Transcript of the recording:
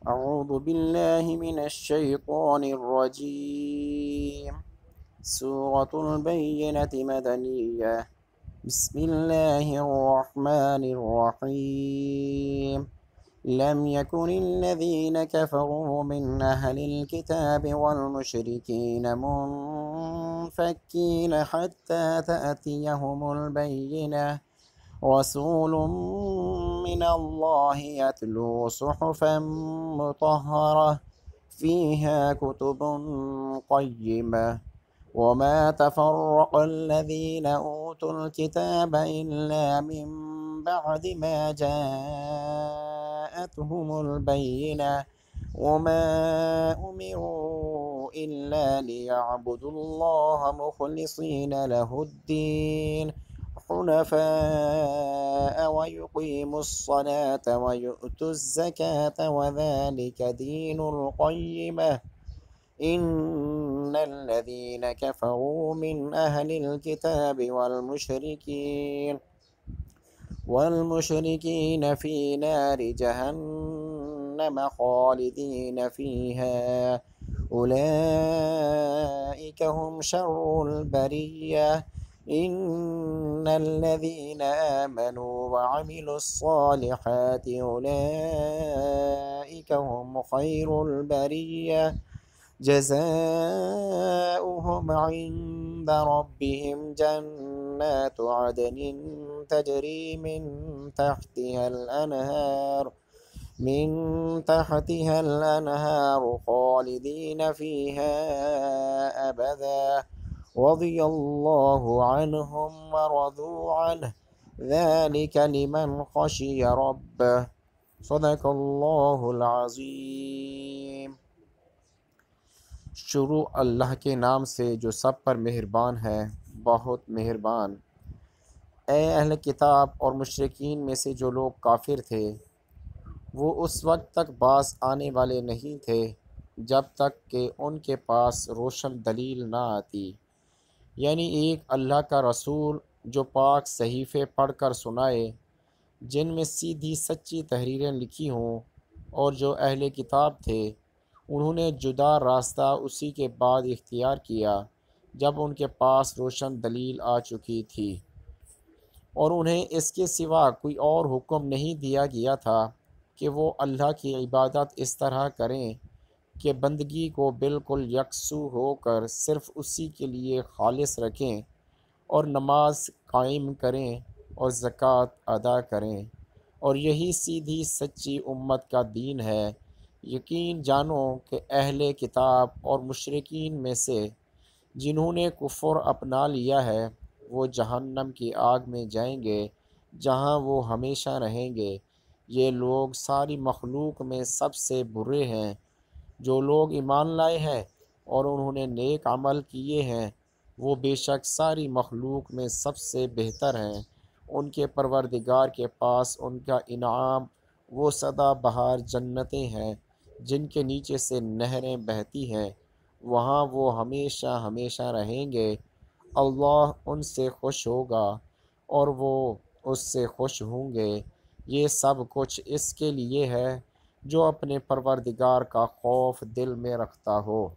أعوذ بالله من الشيطان الرجيم. سورة البينة مدنية. بسم الله الرحمن الرحيم. لم يكن الذين كفروا من أهل الكتاب والمشركين منفكين حتى تأتيهم البينة. رسول من الله يتلو صحفا مطهرة فيها كتب قيمة. وما تفرق الذين أوتوا الكتاب إلا من بعد ما جاءتهم البينة. وما أمروا إلا ليعبدوا الله مخلصين له الدين حنفاء ويقيموا الصلاة ويؤتوا الزكاة وذلك دين القيمة. إن الذين كفروا من أهل الكتاب والمشركين في نار جهنم خالدين فيها. أولئك هم شر البرية. إن الذين آمنوا وعملوا الصالحات أولئك هم خير البرية. جزاؤهم عند ربهم جنات عدن تجري من تحتها الأنهار خالدين فيها أبدا. رضي الله عنهم ورضوا عنه ذلك لمن خشي ربه. صدق اللہ العظیم۔ شروع اللہ کے نام سے جو سب پر مہربان ہے، بہت مہربان۔ اے اہل کتاب اور مشرکین میں سے جو لوگ کافر تھے، وہ اس وقت تک باز آنے والے نہیں تھے جب تک کہ ان کے پاس روشن دلیل نہ آتی، یعنی ایک اللہ کا رسول جو پاک صحیفے پڑھ کر سنائے جن میں سیدھی سچی تحریریں لکھی ہوں، اور جو اہل کتاب تھے انہوں نے جدا راستہ اسی کے بعد اختیار کیا جب ان کے پاس روشن دلیل آ چکی تھی، اور انہیں اس کے سوا کوئی اور حکم نہیں دیا گیا تھا کہ وہ اللہ کی عبادت اس طرح کریں کہ بندگی کو بالکل یکسو ہو کر صرف اسی کے لیے خالص رکھیں، اور نماز قائم کریں اور زکوٰۃ ادا کریں، اور یہی سیدھی سچی امت کا دین ہے۔ یقین جانو کہ اہل کتاب اور مشرکین میں سے جنہوں نے کفر اپنا لیا ہے وہ جہنم کی آگ میں جائیں گے جہاں وہ ہمیشہ رہیں گے۔ یہ لوگ ساری مخلوق میں سب سے برے ہیں۔ جو لوگ ایمان لائے ہیں اور انہوں نے نیک عمل کیے ہیں وہ بے شک ساری مخلوق میں سب سے بہتر ہیں۔ ان کے پروردگار کے پاس ان کا انعام وہ سدا بہار جنتیں ہیں جن کے نیچے سے نہریں بہتی ہیں، وہاں وہ ہمیشہ ہمیشہ رہیں گے۔ اللہ ان سے خوش ہوگا اور وہ اس سے خوش ہوں گے۔ یہ سب کچھ اس کے لیے ہے جو اپنے پروردگار کا خوف دل میں رکھتا ہو۔